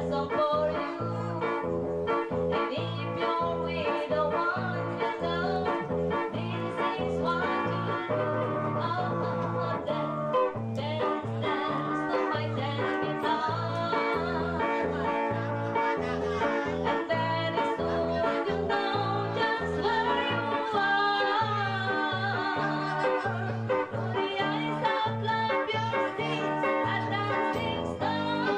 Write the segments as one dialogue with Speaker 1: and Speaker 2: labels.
Speaker 1: song for you. And if you're with the one you love, this is what you do. Oh, dance, dance, dance to my dance guitar. And very soon you know just where you are. Through the eyes of love you see a dancing star.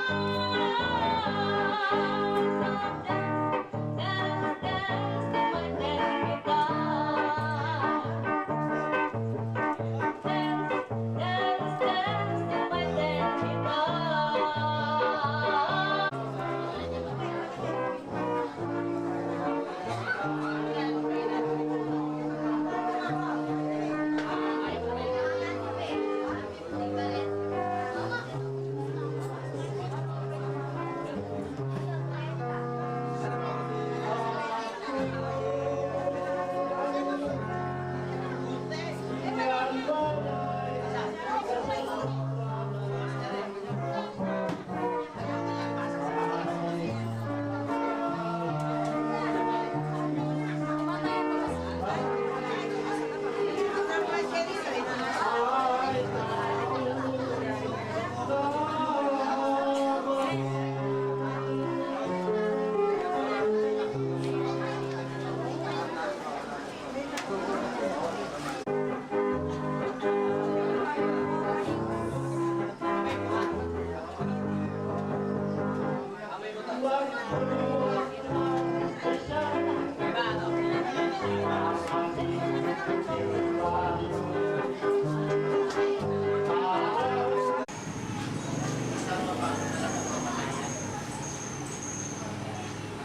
Speaker 1: So dance, dance, dance to my dance guitar. Dance, dance, dance to my dance guitar.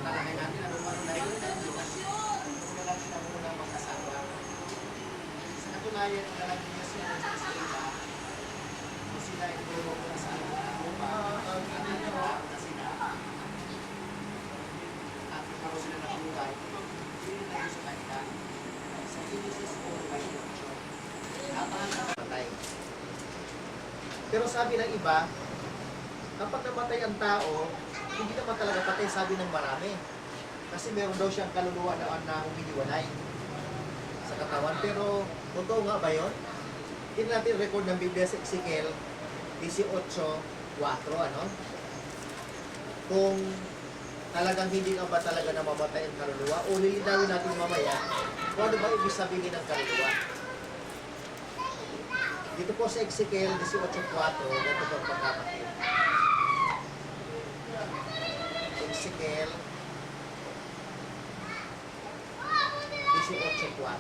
Speaker 2: Talakay natin ano man ang dahil ng edukasyon. Kung nalang sila muna magkasama. Sa katunayan, ang lalaki niya sila sa iba. Kung sila ay turo ko na sa upang na sila. At kung sila na buhay, hindi tayo sa kanila. Sa Genesis 4:28. At ang namatay. Pero sabi ng iba, kapag namatay ang tao, hindi naman talaga patay, sabi ng marami. Kasi meron daw siyang kaluluwa na humihiwalay sa katawan. Pero, totoo nga ba yun? Hindi natin record ng Biblia sa Ezekiel 18:4, ano? Kung talagang hindi nga ba talaga namamatay ang kaluluwa, o lilinawin natin mamaya kung ano ba ibig sabihin ng kaluluwa. Dito po sa Ezekiel 18:4, ganito po ang pagkakapit. Ezekiel 18:4.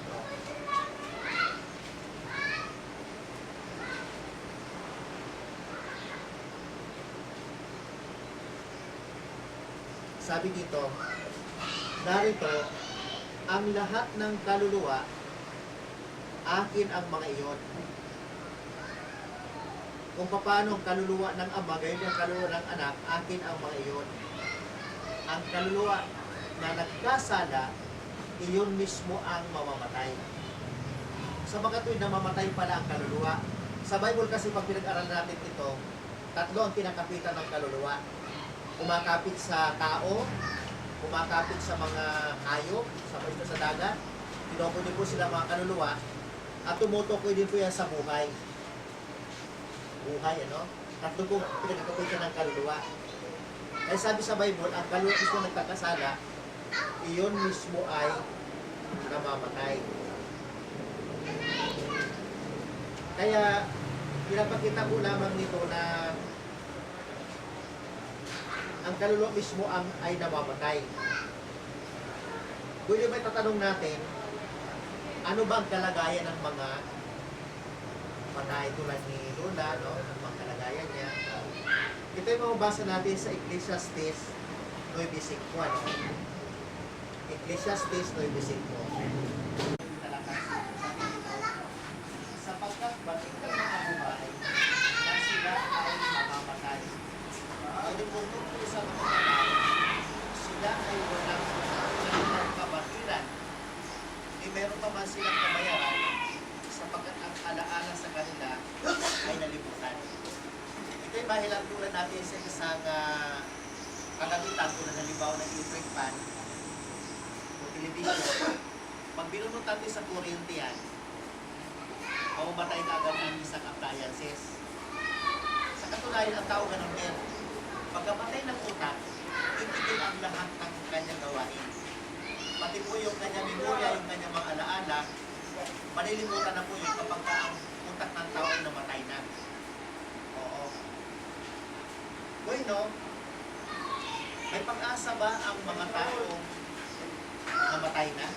Speaker 2: Sabi dito, narito, ang lahat ng kaluluwa, akin ang mga iyon. Kung paano ang kaluluwa ng ama, gayon ang kaluluwa ng anak, akin ang mga iyon. Ang kaluluwa na nagkasala, iyon mismo ang mamamatay. Sa mga tuwid na mamatay pala ang kaluluwa. Sa Bible kasi pag pinag-aralan natin ito, tatlo ang kinakapitan ng kaluluwa. Kumakapit sa tao, kumakapit sa mga hayop, sa isda sa dagat, tinutukoy po sila mga kaluluwa, at tumutukoy din po yan sa buhay. Buhay, ano? Tatlo po pinagkapitan ng kaluluwa. Kaya sabi sa Bible, ang kaluluwa mismo nagkakasala, iyon mismo ay namamatay. Kaya, pinapakita ko lamang nito na ang kaluluwa mismo ay namamatay. Kung yung may tatanong natin, ano ba ang kalagayan ng mga patay tulad ni Lola, no? Ang mga kalagayan niya. Ito yung mababasa natin sa Ecclesiastes 9:5, ano? Ecclesiastes 9:5. Sapagkat batikal ng mga buhay na sila ay mamamatay. Pwede po tungkol sa mga patay, sila ay walang kabatiran. Hindi meron pa man silang kabayaran sapagkat ang alaala sa kanila ay nalimutan. Ito yung mahilang tulad natin sa isang kagamitan ko na halimbawa ng electric fan o television, pag binunutan mo sa kuryente yan, mamamatay na agad ang isang appliances. Sa katunayan, ang tao ganun din. Pagkamatay ng utak, titigil ang lahat ng kanyang gawain. Pati po yung kanyang memorya, yung kanyang mga alaala, malilimutan na po yun kapag ang utak ng tao ay namatay na. Oo. Bueno, may pag-asa ba ang mga taong namatay na?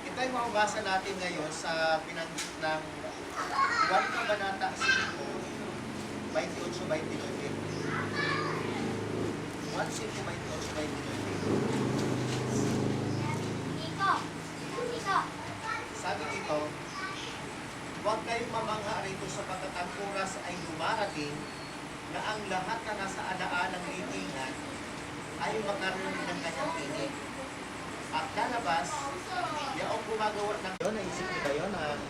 Speaker 2: Ito ay mababasa natin ngayon sa pinanggit ng 1 Kabanata 5, 28-29. 1 Cinco 28-29.
Speaker 1: Nico! Nico!
Speaker 2: Sabi dito, huwag kayong mamangha rito sapagkat ang oras ay dumarating na ang lahat na nasa alaalang libingan ay makarinig ng kanyang tinig. At lalabas, yaong gumagawa ng yun, naisip niyo ba yun na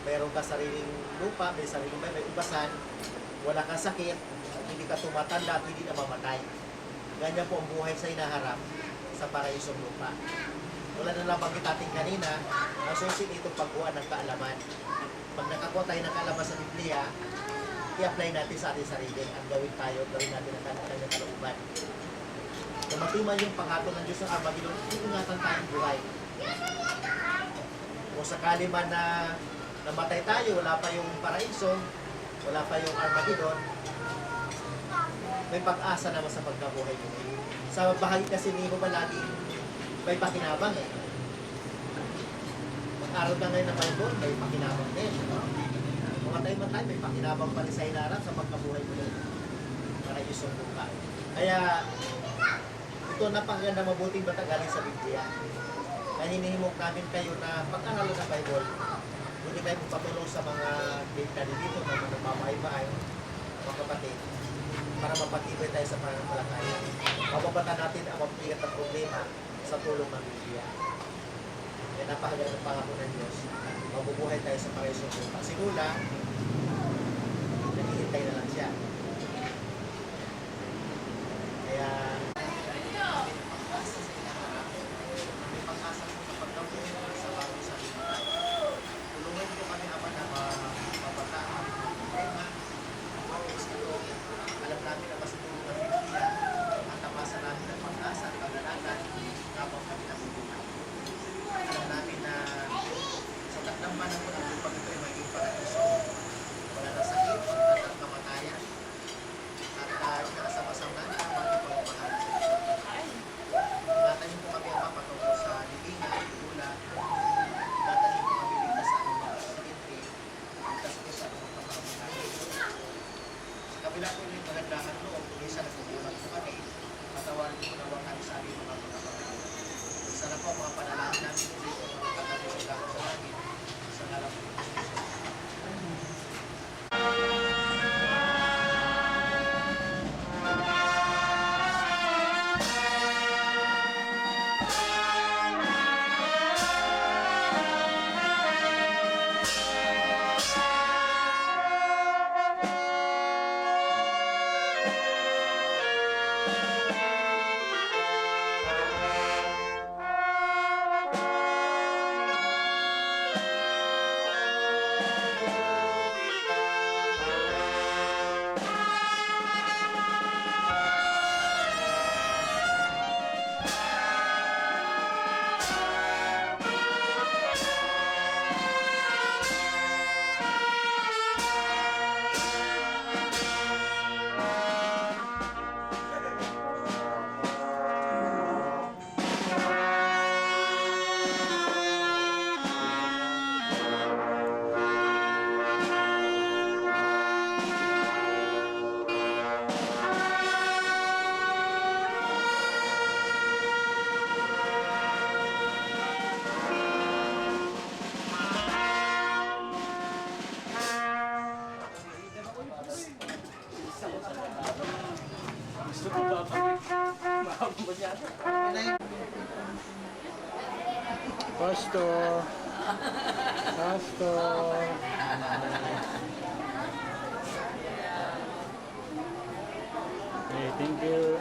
Speaker 2: meron ka sariling lupa, may sariling may ubasan, wala kang sakit, hindi ka tumatanda at hindi na mamatay. Ganyan po ang buhay sa hinaharap sa paraisong lupa. Wala na lang banggit natin kanina, nasusin itong pagkuha ng kaalaman. Pag nakakuha tayo ng kaalaman sa Biblia, i-apply natin sa ating sarili. Ang gawin natin ang kanyang kalooban. Kung matiman yung pangako ng Diyos ng Armageddon, iingatan tayong buhay. Kung sakali man na namatay tayo, wala pa yung paraiso, wala pa yung Armageddon, may pag-asa naman sa pagkabuhay mo. Sa bahagi kasi ni Jehovah laging may pakinabang eh. Mag-aral ka ngayon ng Bible, may pakinabang din. Mamatay man tayo, may pakinabang pa rin sa hinaran sa pagkabuhay mo din. Para isong buka. Kaya, ito napakaganda mabuting batagaling sa Biblia. Kaya hinihimok namin kayo na pag-aral ng Bible, hindi kayo magpatulong sa mga data dito na mga nagmamahay-mahay, mga kapatid, para mapatibay tayo sa pananampalataya. Mababatan natin ang mabigat na problema sa tulong ng Biblia. Kaya napakaganda ng pangako ng Diyos. Mabubuhay tayo sa paraisong lupa. Si Lula, naghihintay na lang siya. Kaya, may pag-asa po sa pagkabuhay sa bagong salita. Tulungan po kami naman na mabataan ang problema. Alam namin na mas tulong ng Biblia at tamasa namin ang pag-asa at pag-alagan habang kami nabubuhay. Alam namin na sa takdang panahon ang lupang ito ay maging paraiso. Wala na sakit, wala na kamatayan. At inaasam-asam namin ang mga pagmamahal sa Diyos. Ingatan niyo po kami ang mapatungkol sa libingan, lula. Ingatan niyo po kami ligtas sa anong mga aksidente. Ligtas po sa anong pagmamahal. Sa kabila po yung magandahan loob, kung isa nagkukulang po kami, patawarin po na huwag kami sa aming mga pagmamahal. Sana po mga panalangin namin dito mga kapatid sa langit sa ngalan po ng Jesus.
Speaker 3: Pastor. Pastor. thank you.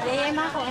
Speaker 1: Lima ko.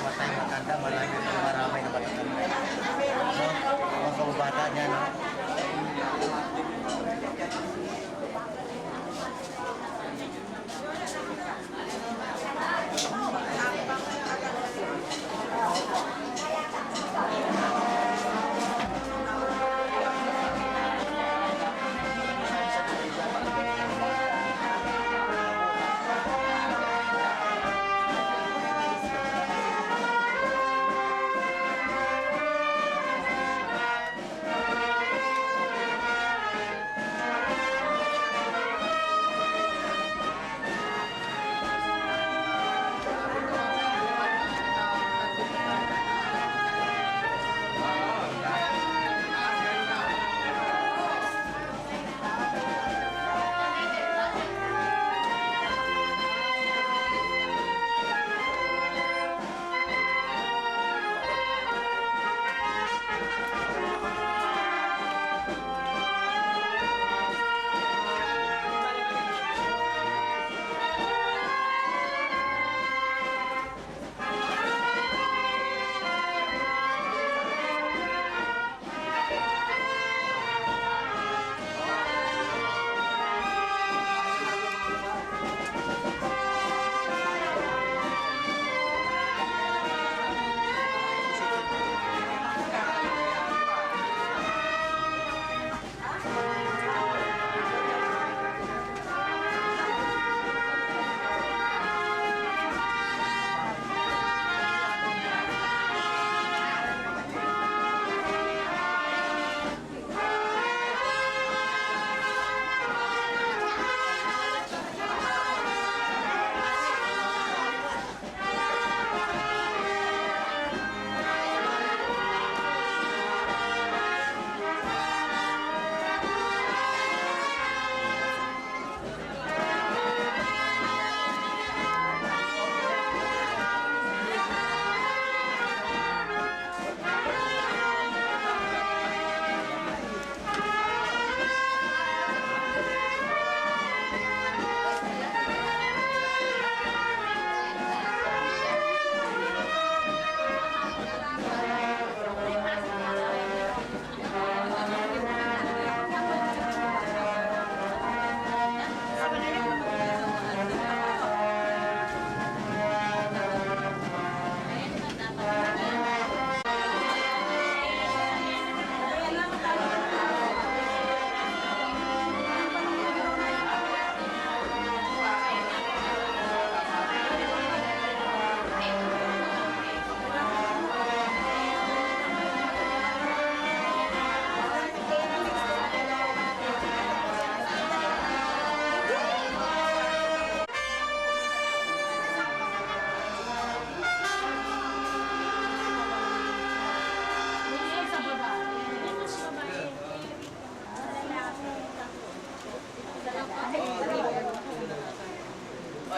Speaker 2: Matay matanda, marami na matanda. Mga kababata niya, no?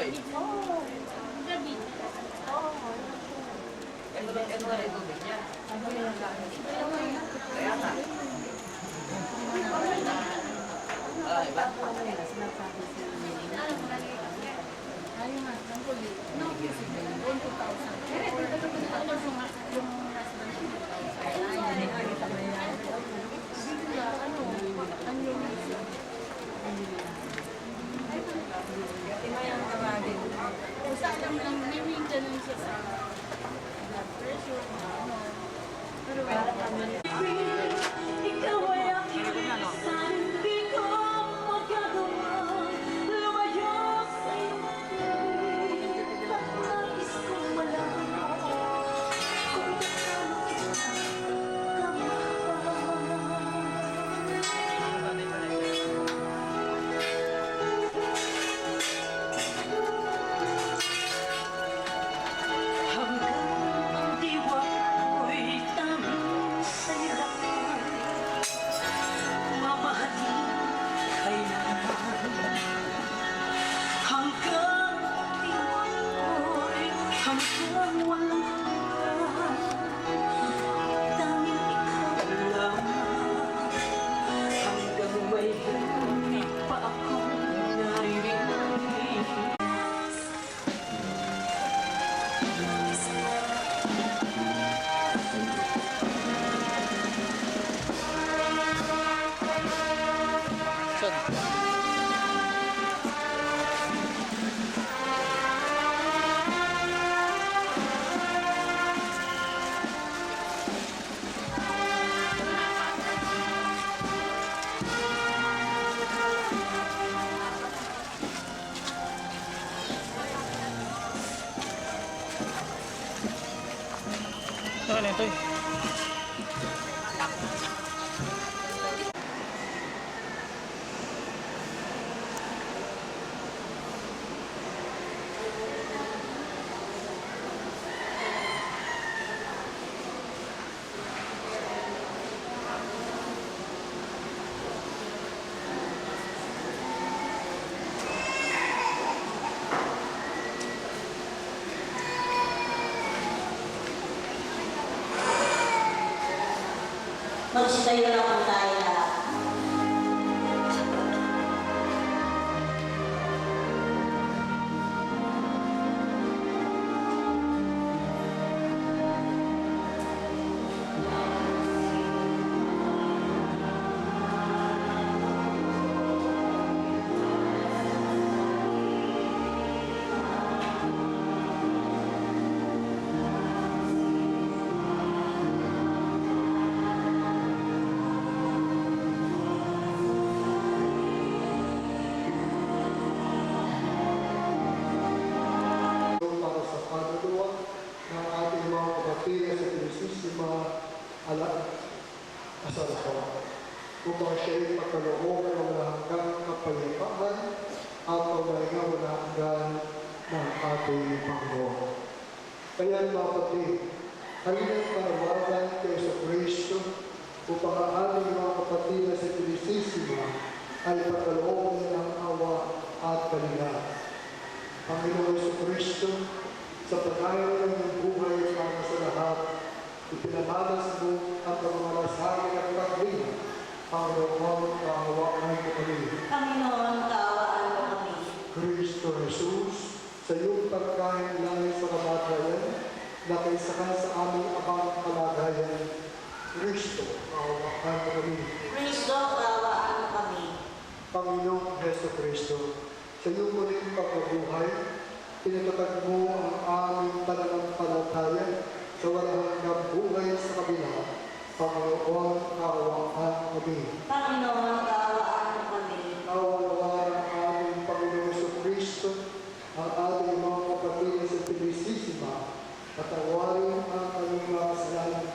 Speaker 3: Toy.
Speaker 1: Oo. Gabi. Oo.
Speaker 3: Ito na rin tubig niya. Kaya nga. Iba?
Speaker 1: Ayaw nga, ang huli. No, yung 2,000. Tapos yung husband ko, 2,000. Bigla, ano yung basta alam lang, may maintenance siya sa blood pressure, ano. Pero
Speaker 4: Ikaw ay aking minsan, hindi ko magagawa. Lumayo sa iyong piling, at nais kong malaman kung kasama kita hanggang ang diwa ko'y tanging sa'yo lang. Mamahalin kailanman hanggang ang diwa ko'y hanggang walang hanggan. Tanging ikaw lamang hanggang may hindi pa akong naririnig.
Speaker 3: Saan? Saan na ito?
Speaker 4: Magsitayo na po tayo lahat.
Speaker 5: Para sa kaluluwa ng ating mga kapatid sa Pilisisima Asarapon upang siya'y makaloob ng hanggang kapayapaan at pagdahinga wala hanggan ng ating Panginoon. Kaya mga kapatid, halina't manawagan kay sa Kristo upang ang ating mga kapatid sa Pilisisima ay pakaloob ng awa at kalinga. Panginoon Kristo, sa pagkain ng iyong buhay para sa lahat, ipinamalas mo ang pagmamalasakit at paglinga. Panginoon, kaawaan mo kami.
Speaker 4: Panginoon, kaawaan mo kami.
Speaker 5: Kristo Jesus, sa iyong pagkain langit sa kamatayan, na kaisakan sa aming abang kalagayan. Kristo, kaawaan mo kami.
Speaker 4: Kristo, kaawaan mo kami.
Speaker 5: Panginoong Heso Kristo, sa iyong muling pagkabuhay, pinatatag mo ang aming pananampalataya sa walang hanggang buhay sa kabila. Panginoon, kaawaan kami.
Speaker 4: Panginoon, kaawaan mo kami.
Speaker 5: Kaawaan ang aming Panginoon Kristo, ang ating mga kapatid sa Pilisisima, patawarin ang kanyang mga kasalanan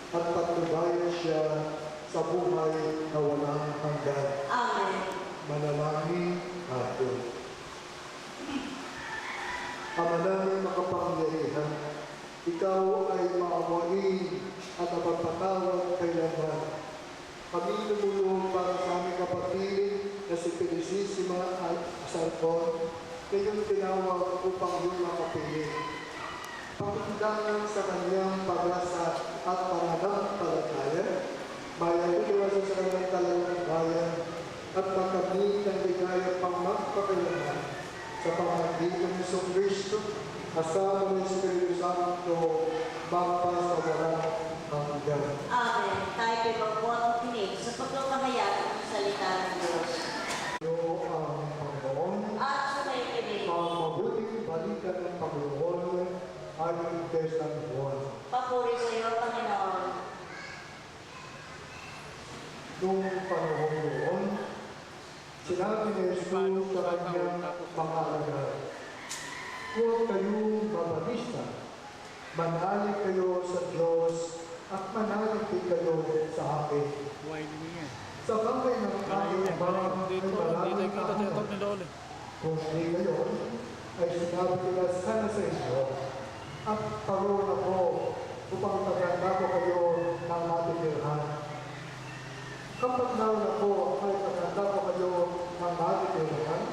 Speaker 5: at patnubayan siya sa buhay na walang hanggan.
Speaker 4: Amen.
Speaker 5: Manalangin natin. Kamanang makapangyarihan, ikaw ay maawain at napapatawad kailanman. Kami lumulong para sa aming kapatid na si Pilisisima at Asarpon, kayong tinawag mapagdangan sa kanyang pag-asa at pananampalataya, mayayuliwas sa kanyang talagang bayan at makamit ng ligaya pang magpakailangan sa pamagitan ni Kristo, kasama ng Espiritu Santo, magpa sa walang hanggan.
Speaker 4: Amen. Tayo ay magbuhat ng tinig sa pagpapahayag ng salita ng Diyos.
Speaker 5: Iyo ang Panginoon,
Speaker 4: At sumayikinig,
Speaker 5: ang mabuting balita ng Panginoon ay igtes ng buwan.
Speaker 4: papuri sa iyo, Panginoon.
Speaker 5: Noong panahon noon, sinabi ni Jesus sa kanyang mga alagad, huwag kayong babalista, manalig kayo sa Diyos at manalig din kayo sa akin. Sa bagay ng aking Ama ay maraming tahanan. Kung di ngayon, ay sinabi ko na sana sa inyo, at paroon ako upang tagaanda ko kayo ng matitirhan. Kapag naroon ako ay tagaanda ko kayo ng matitirhan,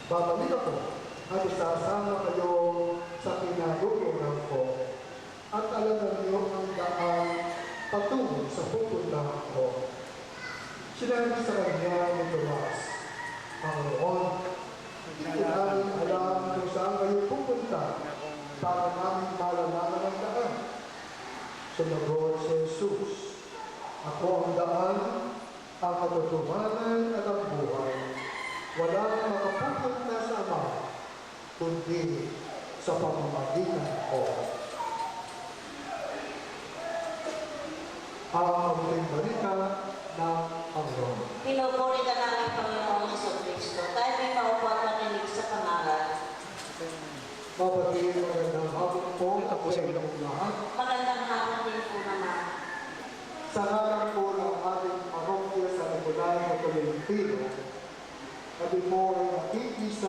Speaker 5: babalik ako at isasama kayo sa kinarurungan ko. At alaman niyo ang daan patungo sa pupuntahan ko. Sinabi sa kanya ni Tomas, Panginoon, hindi namin alam kung saan kayo pupunta para namin malalaman ang daan. Sumagot si Jesus, ako ang daan, ang katotohanan at ang buhay. Walang makapupunta sa Ama, kundi sa pamamagitan ko. Ang mabuting balita ng Panginoon.
Speaker 4: Pinupuri ka namin, Panginoon Hesus Kristo. Tayo may maupo at makinig sa pangalan.
Speaker 5: Mabati, magandang hapon po sa inyong lahat.
Speaker 4: Magandang hapon din po naman.
Speaker 5: Sa ngalan po ng ating parokya sa Nicolay na Tolentino, kami po ay nakikisa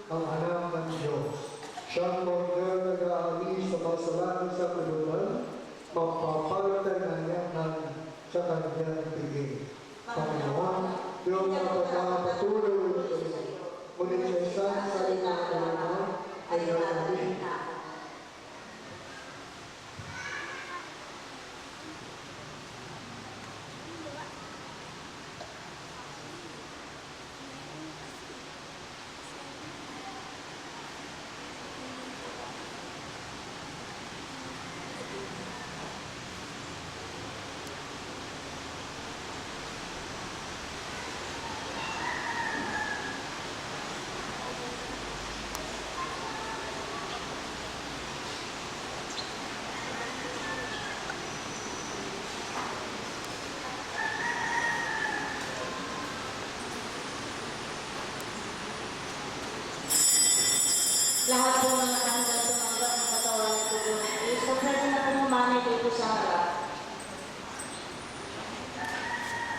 Speaker 5: ang anak ng Diyos. Siyang kordero nag-aalis sa kasalanan sa kulungan, magpapalitay na niyahan sa kanyang tingin. Panginoon, yung pagpapatuloy sa iyo, ngunit sa isang salita ng kulungan ay nalamin.
Speaker 4: Lahat po ng nakahanda sumanggap ng katawan at tubo ng Kristo, pwede na po mamanay dito sa harap.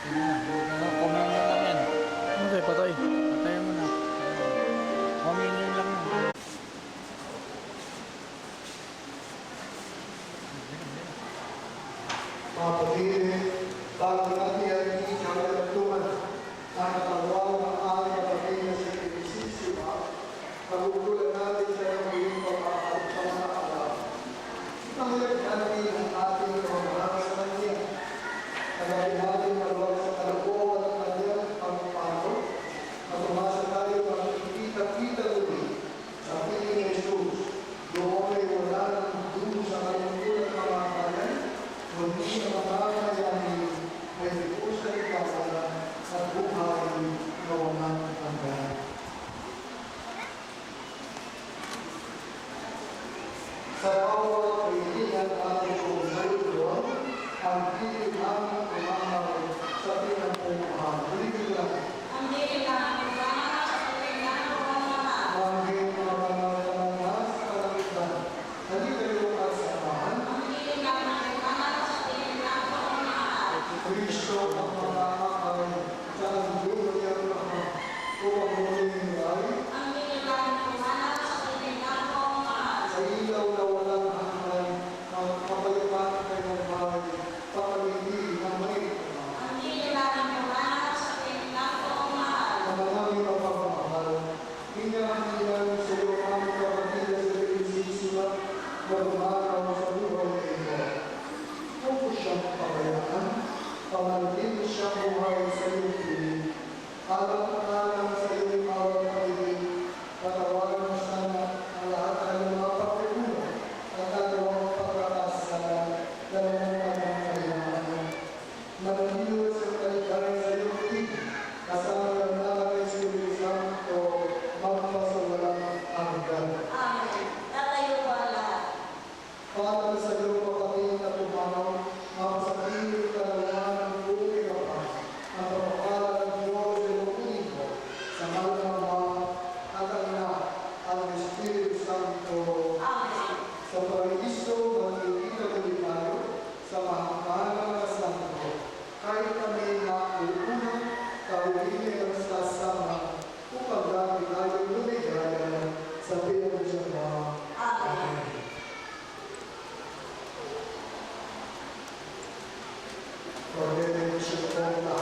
Speaker 3: Kumain na namin.
Speaker 5: Mga kapatid, bago natin ang ikalagatuan ang katawang ng ating kapatid na si Pinisisima, magugulan natin sa iyong pagkakataon. Nangyayon natin ang ating pagmamahal sa Kanya. Kagawin natin malawag sa kalooban at kanyang pagpapalo at umasa tayo ng kita-kita ulit sa piling ni Jesus. Doon ay wala ng dulo sa kalungkulan ng mga kanan, kundi ang mga kayanin ay lipusan sa ikasalan at buhay na walang hanggan. Sa bawat kaibigan ating kumusayon, ang piling namin umamaw sa pinagpupuhan. Ulitin lang.
Speaker 4: Ang dilim namin umamaw sa pinagpupuhan ng mga
Speaker 5: Mangin mga mga sa kalangitan. Hindi kayo kasamahan.
Speaker 4: ang dilim namin umamaw sa pinagpupuhan ng mga
Speaker 5: Kristo ang mga akay sa dulo niyang lahat. Upang muling ay
Speaker 4: ang dilim namin umamaw sa pinagpupuhan ng mga
Speaker 5: sa ilaw na walang hanggan ang kapayapaan kay ng bahay. Pagkamindi ng may
Speaker 4: ang dilim namin umamaw sa pinagpupuhan ng mga
Speaker 5: ang manangin ang pagmamahal. Hinyahan sa iyo ang kapatid na sa Pinisisima na lumaraw sa buhay na ito. Huwag mo siyang pabayaan, pamanatili siyang buhay sa iyong piling. Alam sa iyong awal pag-ibig, patawagan mo sana ang lahat ng mga pagkukulo at dalawang pagkakasalan na naman ang kailangan. Mananilo sa kaligay sa iyong piling, kasama ng nalagay sa iyong Santo, magpasawalang hanggan.
Speaker 4: Amen. Tatayo po ang lahat.
Speaker 5: Para sa iyong kapatid na tumanaw, mapasakilit ka naman ng buhay na pa, ang pagpapala ng Diyos ay mabuhin ko, sa mahal ng Ama at ang Anak, ang Espiritu Santo,
Speaker 4: Amen.
Speaker 5: sa paraiso magkikita ulit tayo, sa mahanggang na santo, kahit kami na uunang kaulili ang sasama, upang dami tayong lumigaya sa pinag-siyama.
Speaker 4: Amen.
Speaker 5: Pagdedesisyon ko na